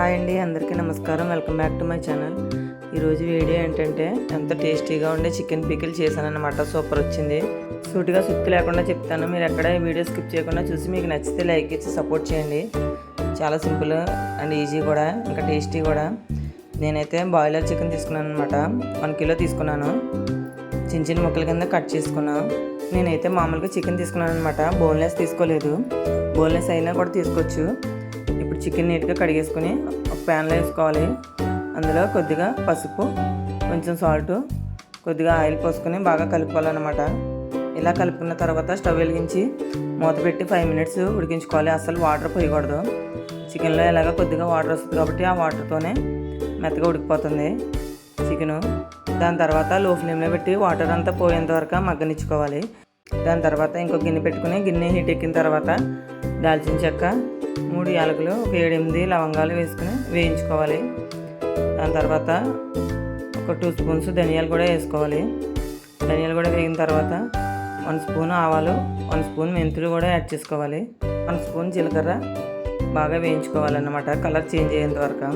Hi అండి, అందరికీ నమస్కారం. Welcome back to my channel. ఈరోజు వీడియో ఏంటంటే ఎంత టేస్టీగా ఉండే చికెన్ పికిల్ చేశానన్నమాట. సూపర్ వచ్చింది. సూటిగా సుత్తి లేకుండా చెప్తాను. మీరు ఎక్కడ ఈ వీడియో స్కిప్ చేయకుండా చూసి మీకు నచ్చితే లైక్ ఇచ్చి సపోర్ట్ చేయండి. చాలా సింపుల్ అండ్ ఈజీ కూడా, ఇంకా టేస్టీ కూడా. నేనైతే బాయిలర్ చికెన్ తీసుకున్నాను అనమాట. 1 కిలో తీసుకున్నాను. చిన్న చిన్న ముక్కల కింద కట్ చేసుకున్నాను. నేనైతే మామూలుగా చికెన్ తీసుకున్నాను అనమాట. బోన్లెస్ తీసుకోలేదు. బోన్లెస్ అయినా కూడా తీసుకోవచ్చు. ఇప్పుడు చికెన్ నీట్గా కడిగేసుకొని ఒక ప్యాన్లో వేసుకోవాలి. అందులో కొద్దిగా పసుపు, కొంచెం సాల్ట్, కొద్దిగా ఆయిల్ పోసుకొని బాగా కలుపుకోవాలన్నమాట. ఇలా కలుపుకున్న తర్వాత స్టవ్ వెలిగించి మూత పెట్టి 5 మినిట్స్ ఉడికించుకోవాలి. అసలు వాటర్ పోయకూడదు. చికెన్లో ఎలాగ కొద్దిగా వాటర్ వస్తుంది కాబట్టి ఆ వాటర్తోనే మెత్తగా ఉడికిపోతుంది చికెను. దాని తర్వాత లో ఫ్లేమ్లో పెట్టి వాటర్ అంతా పోయేంత వరకు మగ్గనిచ్చుకోవాలి. దాని తర్వాత ఇంకో గిన్నె పెట్టుకుని గిన్నె హీట్ ఎక్కిన తర్వాత దాల్చిన చెక్క, 3 యాలకులు, 7-8 లవంగాలు వేసుకుని వేయించుకోవాలి. దాని తర్వాత ఒక 2 స్పూన్స్ ధనియాలు కూడా వేసుకోవాలి. ధనియాలు కూడా వేగిన తర్వాత 1 స్పూన్ ఆవాలు, 1 స్పూన్ మెంతులు కూడా యాడ్ చేసుకోవాలి. 1 స్పూన్ జీలకర్ర బాగా వేయించుకోవాలన్నమాట, కలర్ చేంజ్ అయ్యేంత వరకు.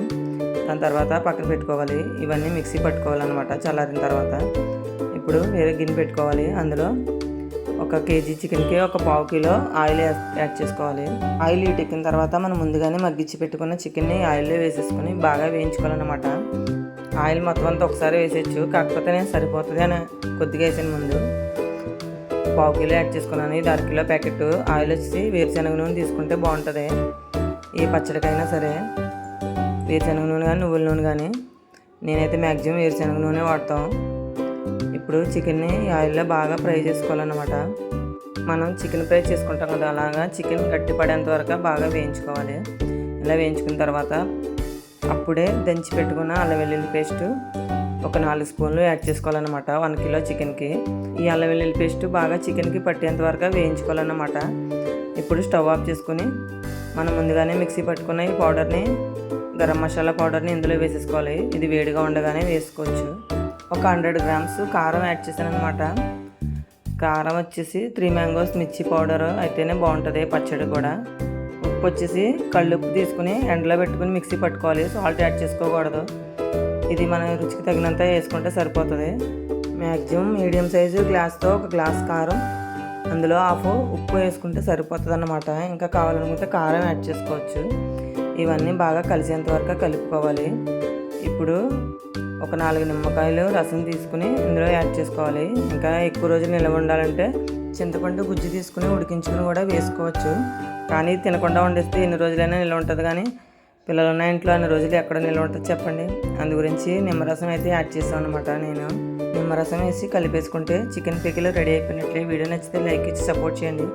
దాని తర్వాత పక్కన పెట్టుకోవాలి. ఇవన్నీ మిక్సీ పట్టుకోవాలన్నమాట చల్లారిన తర్వాత. ఇప్పుడు వేరే గిన్నె పెట్టుకోవాలి. అందులో 1 కేజీ చికెన్కి 1/4 కిలో ఆయిల్ యాడ్ చేసుకోవాలి. ఆయిల్ హీట్ ఎక్కిన తర్వాత మనం ముందుగానే మగ్గించి పెట్టుకున్న చికెన్ని ఆయిల్లో వేసేసుకొని బాగా వేయించుకోవాలన్నమాట. ఆయిల్ మొత్తం అంతా ఒకసారి వేసేయచ్చు, కాకపోతే నేను సరిపోతుంది అని కొద్దిగా వేసాను ముందు. 1/4 కిలో యాడ్ చేసుకున్నాను. ఇది 1/2 కిలో ప్యాకెట్. ఆయిల్ వచ్చి వేరుశనగ నూనె తీసుకుంటే బాగుంటుంది. ఏ పచ్చడికైనా సరే వేరుశనగ నూనె కానీ నువ్వుల నూనె కానీ. నేనైతే మ్యాక్సిమం వేరుశనగ నూనె వాడతాం. ఇప్పుడు చికెన్ని ఆయిల్లో బాగా ఫ్రై చేసుకోవాలన్నమాట. మనం చికెన్ ఫ్రై చేసుకుంటాం కదా, అలాగా చికెన్ గట్టి పడేంత వరకు బాగా వేయించుకోవాలి. ఇలా వేయించుకున్న తర్వాత అప్పుడే దంచి పెట్టుకున్న అల్లం వెల్లుల్లి పేస్ట్ ఒక 4 స్పూన్లు యాడ్ చేసుకోవాలన్నమాట 1 కిలో చికెన్కి. ఈ అల్లం వెల్లుల్లి పేస్ట్ బాగా చికెన్కి పట్టేంత వరకు వేయించుకోవాలన్నమాట. ఇప్పుడు స్టవ్ ఆఫ్ చేసుకుని మనం ముందుగానే మిక్సీ పట్టుకున్న ఈ పౌడర్ని, గరం మసాలా పౌడర్ని ఇందులో వేసేసుకోవాలి. ఇది వేడిగా ఉండగానే వేసుకోవచ్చు. ఒక 100 గ్రామ్స్ కారం యాడ్ చేశాను అనమాట. కారం వచ్చేసి 3 మ్యాంగోస్ మిర్చి పౌడర్ అయితేనే బాగుంటుంది పచ్చడి కూడా. ఉప్పు వచ్చేసి కళ్ళుప్పు తీసుకుని ఎండలో పెట్టుకుని మిక్సీ పట్టుకోవాలి. సాల్ట్ యాడ్ చేసుకోకూడదు. ఇది మన రుచికి తగినంత వేసుకుంటే సరిపోతుంది. మ్యాక్సిమం మీడియం సైజు గ్లాస్తో 1 గ్లాస్ కారం, అందులో హాఫ్ ఉప్పు వేసుకుంటే సరిపోతుంది అన్నమాట. ఇంకా కావాలనుకుంటే కారం యాడ్ చేసుకోవచ్చు. ఇవన్నీ బాగా కలిసేంత వరకు కలుపుకోవాలి. ఇప్పుడు ఒక 4 నిమ్మకాయలు రసం తీసుకుని ఇందులో యాడ్ చేసుకోవాలి. ఇంకా ఎక్కువ రోజులు నిల్వ ఉండాలంటే చింతపండు గుజ్జు తీసుకుని ఉడికించుకుని కూడా వేసుకోవచ్చు. కానీ తినకుండా వండేస్తే ఎన్ని రోజులైనా నిల్వ ఉంటుంది, కానీ పిల్లలు ఉన్న ఇంట్లో అన్ని రోజులు ఎక్కడ నిల్వ ఉంటుంది చెప్పండి. అందు గురించి నిమ్మరసం అయితే యాడ్ చేస్తాను అనమాట. నేను నిమ్మరసం వేసి కలిపేసుకుంటే చికెన్ పికిల్ రెడీ అయిపోయినట్లే. వీడియో నచ్చితే లైక్ ఇచ్చి సపోర్ట్ చేయండి.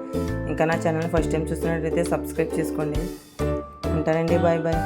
ఇంకా నా ఛానల్ ఫస్ట్ టైం చూస్తున్నట్లయితే సబ్స్క్రైబ్ చేసుకోండి. ఉంటానండి, బాయ్ బాయ్.